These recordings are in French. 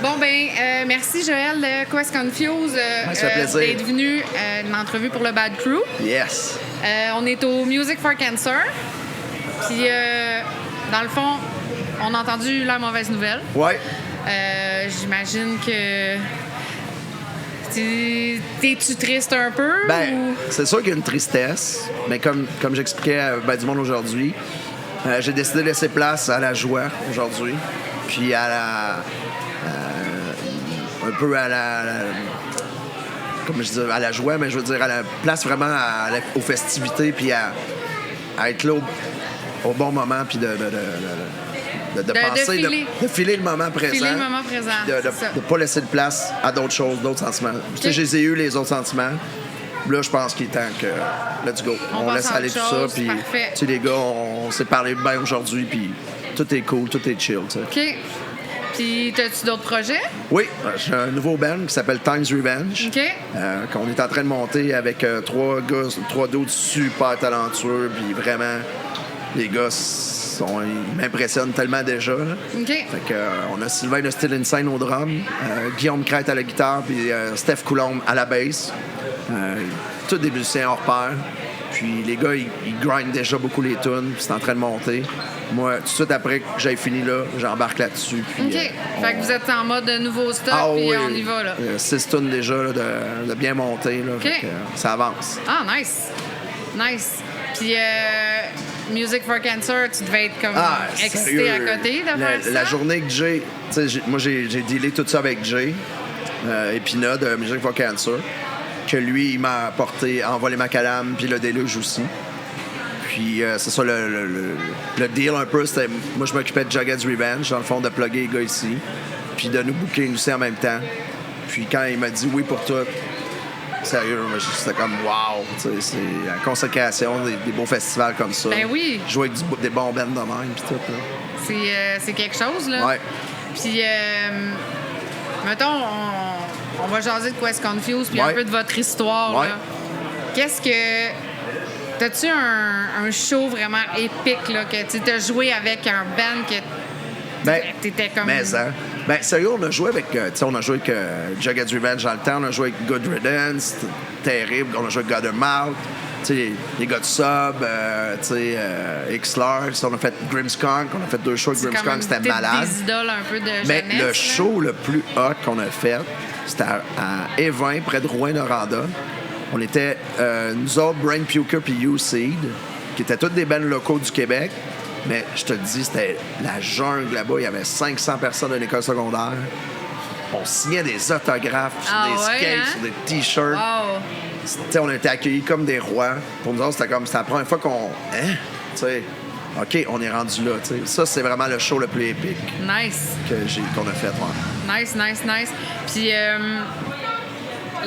Bon, merci Joël de Quest Confuse ça fait plaisir. d'être venu une entrevue pour le Bad Crew. Yes. On est au Music for Cancer. Puis, dans le fond, on a entendu la mauvaise nouvelle. Ouais. J'imagine que... T'es-tu triste un peu? C'est sûr qu'il y a une tristesse, mais comme j'expliquais à du monde aujourd'hui, j'ai décidé de laisser place à la joie aujourd'hui, puis à la... un peu à la comme je dis, à la joie, mais je veux dire à la place vraiment aux festivités, puis à être là au bon moment, puis de penser, de filer le moment présent. Filer le moment présent. De ne pas laisser de place à d'autres choses, d'autres sentiments. Tu sais, je les ai eu, les autres sentiments. Là, je pense qu'il est temps que... Let's go. On laisse aller tout ça. Puis, tu sais, les gars, on s'est parlé bien aujourd'hui, puis tout est cool, tout est chill. Tu sais. OK. Puis, as-tu d'autres projets? Oui. J'ai un nouveau band qui s'appelle Times Revenge. OK. Qu'on est en train de monter avec trois d'autres super talentueux, puis vraiment, les gars... ils m'impressionnent tellement déjà. Là. OK. Fait que, on a Sylvain de Still Insane au drum, Guillaume Crête à la guitare, puis Steph Coulombe à la basse. Tous des musiciens hors pair. Puis les gars, ils grindent déjà beaucoup les tunes, puis c'est en train de monter. Moi, tout de suite après que j'ai fini là, j'embarque là-dessus. Puis, OK. Fait que vous êtes en mode nouveau stock, puis on y va, là. 6 tunes déjà là, de bien monter. Là, OK. Fait que, ça avance. Ah, nice. Nice. Puis, Music for Cancer, tu devais être comme excité sérieux, à côté de faire ça? La journée que moi, j'ai dealé tout ça avec Jay, Épina de Music for Cancer, que lui, il m'a apporté Envolé Macadam, puis le Déluge aussi. Puis, c'est ça, le deal un peu, c'était... Moi, je m'occupais de Jagged's Revenge, dans le fond, de plugger les gars ici, puis de nous booker aussi en même temps. Puis, quand il m'a dit oui pour tout, sérieux, c'était comme wow, c'est la consécration des beaux festivals comme ça. Ben oui. Jouer avec des bons bands de même, puis tout. Là. C'est quelque chose, là. Ouais. Puis, mettons, on va jaser de Quest Confuse, puis un peu de votre histoire, là. Qu'est-ce que... T'as-tu un show vraiment épique, là, que tu as joué avec un band que t'étais comme... Ben, sérieux, on a joué avec... Jagged's Revenge dans le temps, on a joué avec Good Riddance, c'était terrible. On a joué avec Guttermouth, les gars de Sub, X-Large, on a fait Grimmskunk, on a fait 2 shows avec Grimmskunk, c'était malade. Des idoles un peu de jeunesse. Mais le show le plus hot qu'on a fait, c'était à Évin, près de Rouyn-Noranda. On était, nous autres, Brain Puker puis U-Seed, qui étaient tous des bands locaux du Québec. Mais je te dis, c'était la jungle là-bas. Il y avait 500 personnes à l'école secondaire. On signait des autographes sur des skates, sur des T-shirts. Wow. On a été accueillis comme des rois. Pour nous autres, c'était la première fois qu'on... OK, on est rendu là. T'sais. Ça, c'est vraiment le show le plus épique Nice. qu'on a fait. Ouais. Nice. Puis...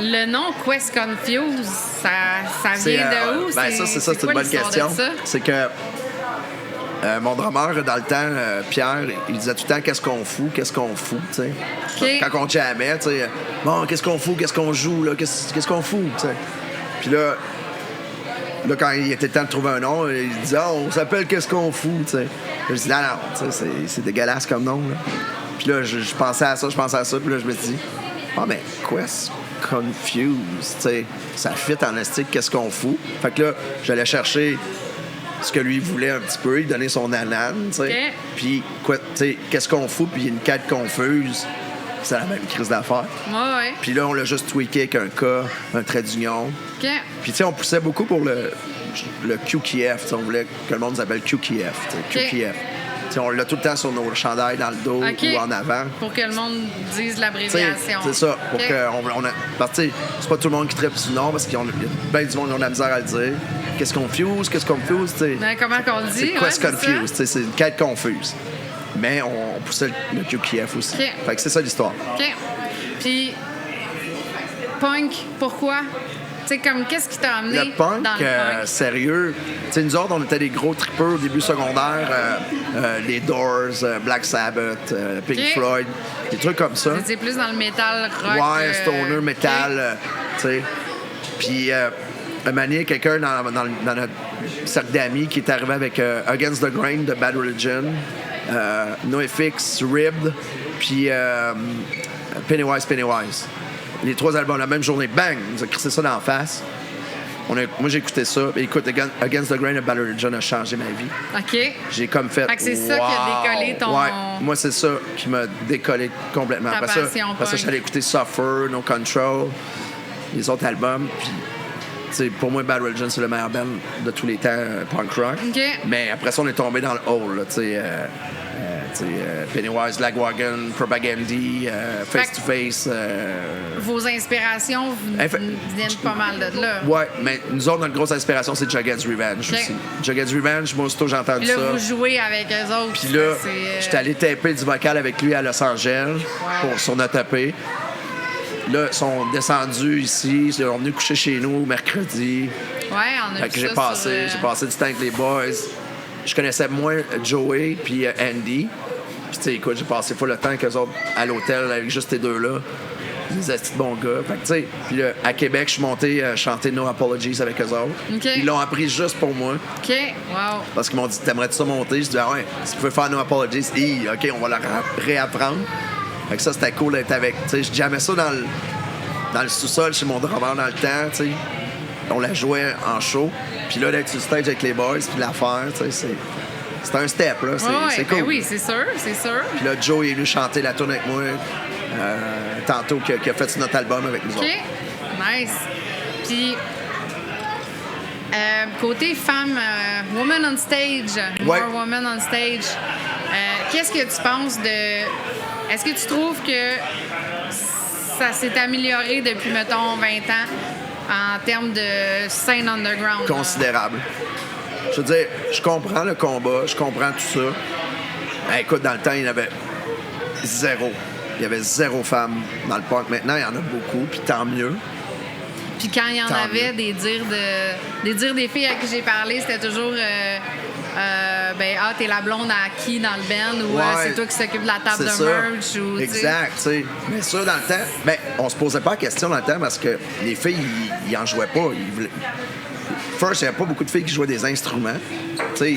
le nom Quest Confuse, ça vient de où? C'est une bonne question. C'est que mon drummer, dans le temps, Pierre, il disait tout le temps « Qu'est-ce qu'on fout? » Okay. Quand on jammait, bon, qu'est-ce qu'on fout? Qu'est-ce qu'on joue? Là? Qu'est-ce qu'on fout? T'sais. Puis là, quand il était temps de trouver un nom, il disait « on s'appelle Qu'est-ce qu'on fout? » Je dis « Non, c'est dégueulasse comme nom. » Puis là, je pensais à ça, puis là, je me dis « Ah, mais Quest Confuse, ça fit en estique, qu'est-ce qu'on fout? » Fait que là, j'allais chercher ce que lui voulait un petit peu, il donnait son anane, puis qu'est-ce qu'on fout, puis il y a une quête confuse. C'est la même crise d'affaires. Ouais. Puis là, on l'a juste tweaké avec un K, un trait d'union. Okay. Puis on poussait beaucoup pour le QKF. On voulait que le monde s'appelle QKF. QKF. T'sais, on l'a tout le temps sur nos chandails dans le dos ou en avant. Pour que le monde dise l'abréviation. C'est ça. Pour parce que c'est pas tout le monde qui tripe sur le nom parce qu'il y a bien du monde qui ont de la misère à le dire. Qu'est-ce qu'on fuse? Comment qu'on le dit? Quest Confuse. C'est une quête confuse. Mais on poussait le QKF aussi. Okay. Fait que c'est ça l'histoire. OK. Puis, punk, pourquoi? Qu'est-ce qui t'a amené le punk, dans le punk? Sérieux. Nous autres, on était des gros tripeurs au début secondaire. Les Doors, Black Sabbath, Pink Floyd, des trucs comme ça. C'était plus dans le métal rock. Ouais, stoner, métal, Puis, un manier, quelqu'un dans notre cercle d'amis qui est arrivé avec Against the Grain de Bad Religion, NoFX, Ribbed, puis Pennywise. Les 3 albums, la même journée, bang, ils ont crissé ça d'en face. Moi, j'ai écouté ça. Écoute, Against the Grain of Bad Religion a changé ma vie. OK. J'ai comme fait. Fait que c'est ça qui a décollé ton. Ouais, moi, c'est ça qui m'a décollé complètement. Après ça, j'allais écouter Suffer, No Control, les autres albums. Puis, tu sais, pour moi, Bad Religion, c'est le meilleur band de tous les temps, punk rock. OK. Mais après ça, on est tombé dans le hall, tu sais. Pennywise, Lagwagon, Propagandhi, Face to Face. Vos inspirations viennent pas mal de là. Ouais, mais nous autres, notre grosse inspiration, c'est Jughead's Revenge aussi. Jughead's Revenge, moi, aussitôt, j'ai entendu ça. Puis là, vous jouez avec eux autres. Puis là, j'étais allé taper du vocal avec lui à Los Angeles pour son tapé. Là, ils sont descendus ici, ils sont venus coucher chez nous mercredi. Ouais, on a vu j'ai passé du temps avec les boys. Je connaissais moins Joey puis Andy. Puis, tu sais, écoute, j'ai passé pas le temps qu'eux autres à l'hôtel avec juste ces deux-là. Des astis de bons gars. Fait que, tu sais, puis là, à Québec, je suis monté chanter No Apologies avec eux autres. Okay. Ils l'ont appris juste pour moi. OK, wow. Parce qu'ils m'ont dit, t'aimerais-tu ça monter? Je dis, ah ouais, si tu peux faire No Apologies, OK, on va la réapprendre. Fait que ça, c'était cool d'être avec. Tu sais, je jammais ça dans le sous-sol chez mon drummer dans le temps, tu sais. On la jouait en show. Puis là, d'être sur stage avec les boys, puis l'affaire, tu sais, c'est un step, là. C'est cool. Ben oui, c'est sûr. Puis là, Joe est venu chanter la tune avec moi tantôt, qui a fait notre album avec nous autres. OK, nice. Puis, côté femme, Woman on Stage, More Woman on Stage, qu'est-ce que tu penses de... Est-ce que tu trouves que ça s'est amélioré depuis, mettons, 20 ans en termes de scène underground? Considérable. Je veux dire, je comprends le combat, je comprends tout ça. Ben, écoute, dans le temps, il y en avait zéro. Il y avait zéro femme dans le punk. Maintenant, il y en a beaucoup, puis tant mieux. Puis quand il y en avait, des dires des filles à qui j'ai parlé, c'était toujours... t'es la blonde à qui dans le band, ou c'est toi qui s'occupe de la table de merch. Ou, exact, tu sais. Mais ça, dans le temps, on se posait pas la question dans le temps parce que les filles, ils en jouaient pas. First, il n'y avait pas beaucoup de filles qui jouaient des instruments. Tu sais,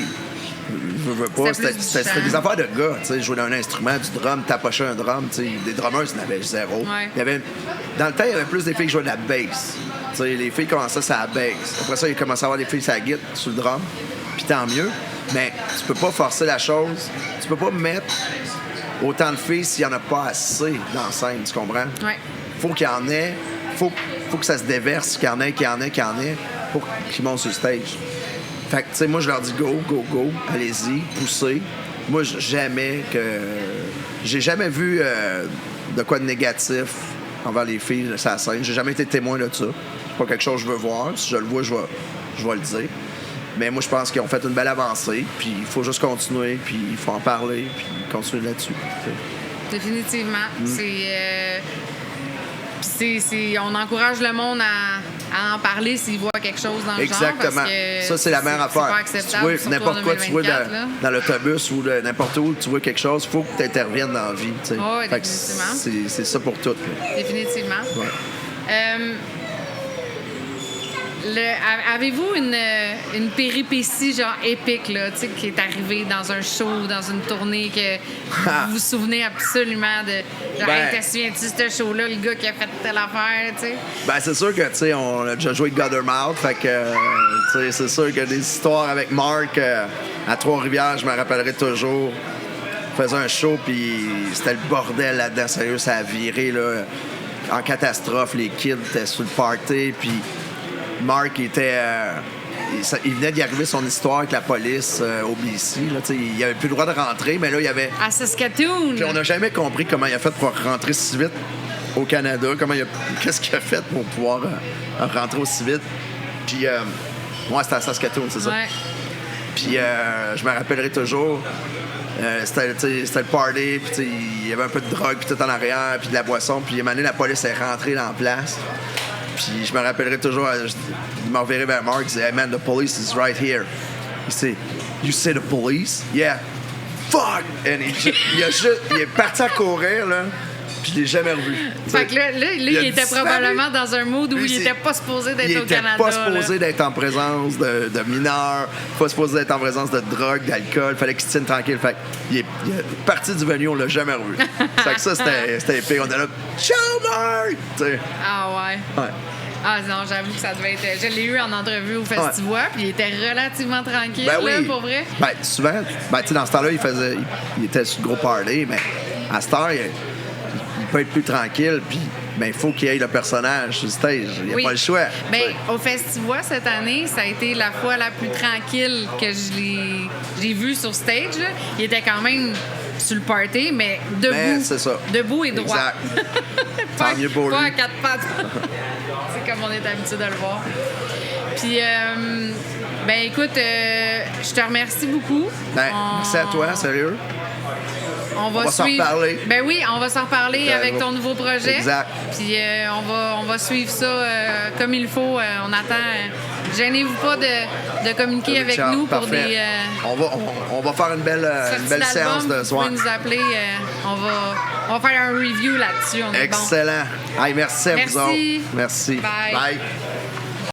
c'était des affaires de gars, tu sais, jouer d'un instrument, du drum, tapocher un drum, tu sais, des drummers, il y en avait zéro. Ouais. Dans le temps, il y avait plus des filles qui jouaient de la bass. Tu sais, les filles commençaient sur la bass. Après ça, il commençait à avoir des filles sur la guitare, sur le drum, puis tant mieux. Mais tu peux pas forcer la chose. Tu peux pas mettre autant de filles s'il y en a pas assez dans la scène, tu comprends? Ouais. Faut qu'il y en ait, faut que ça se déverse, qu'il y en ait, pour qu'ils montent sur le stage. Fait que, tu sais, moi, je leur dis go, allez-y, poussez. Moi, j'ai jamais vu de quoi de négatif envers les filles de sa scène. J'ai jamais été témoin de ça. C'est pas quelque chose que je veux voir. Si je le vois, je vais le dire. Mais moi, je pense qu'ils ont fait une belle avancée, puis il faut juste continuer, puis il faut en parler, puis continuer là-dessus. T'sais. Définitivement. On encourage le monde à en parler s'il voit quelque chose dans le genre. Exactement. Ça, c'est la meilleure affaire. Si tu vois n'importe quoi, tu vois dans l'autobus ou n'importe où, tu vois quelque chose, il faut que tu interviennes dans la vie. Oui, définitivement. C'est ça pour tout. Là. Définitivement. Ouais. Avez-vous une péripétie genre épique là, qui est arrivée dans un show, dans une tournée, que vous vous souvenez absolument de genre, hey, te souviens-tu de ce show-là, le gars qui a fait telle affaire, tu sais? Ben c'est sûr que on a déjà joué Guttermouth, fait que c'est sûr que des histoires avec Mark à Trois-Rivières, je me rappellerai toujours. On faisait un show puis c'était le bordel là-dedans, sérieux, ça a viré là, en catastrophe, les kids étaient sur le party puis Mark était... il venait d'y arriver son histoire avec la police au BC. Là, il n'avait plus le droit de rentrer, mais là, il y avait... À Saskatoon! Puis on n'a jamais compris comment il a fait pour rentrer si vite au Canada. Qu'est-ce qu'il a fait pour pouvoir rentrer aussi vite. Puis, moi, c'était à Saskatoon, c'est ça. Ouais. Puis, je me rappellerai toujours... c'était le party, puis il y avait un peu de drogue, puis tout en arrière, puis de la boisson. Puis, à un moment donné, la police est rentrée dans la place. Puis je me rappellerai toujours, je me reverrai vers Mark, il disait, hey man, the police is right here. Il dit, you say the police? Yeah. Fuck! And il est parti à courir, là. Puis je l'ai jamais revu. Fait que là il était probablement dans un mood où il était pas supposé d'être au Canada. Il était pas supposé d'être en présence de mineurs, pas supposé d'être en présence de drogue, d'alcool. Fallait qu'il se tienne tranquille. Fait qu'il est parti du venue, on l'a jamais revu. Fait que ça, c'était épique. On était là, ciao, Marc! Ah ouais. Ah non, j'avoue que ça devait être... Je l'ai eu en entrevue au Festivois, puis il était relativement tranquille, là, pour vrai. Ben, souvent, tu sais, dans ce temps-là, il était sur le gros party, mais à cette heure, il peut être plus tranquille, puis il faut qu'il y ait le personnage sur le stage. Il n'y a pas le choix. Bien, au Festivois, cette année, ça a été la fois la plus tranquille que j'ai vue sur stage. Là. Il était quand même sur le party, mais debout. C'est ça. Debout et droit. Exact. Tant mieux pour lui. Pas à quatre pattes. C'est comme on est habitué de le voir. Puis, écoute, je te remercie beaucoup. Merci à toi, sérieux. On va s'en reparler. Ben oui, on va s'en reparler avec ton nouveau projet. Exact. Puis on va suivre ça comme il faut. On attend. Gênez-vous pas de communiquer avec nous pour des. On va faire une belle séance de soir. Vous pouvez nous appeler. On va faire un review là-dessus. Excellent. Bon. Hey, merci à vous autres. Merci. Bye.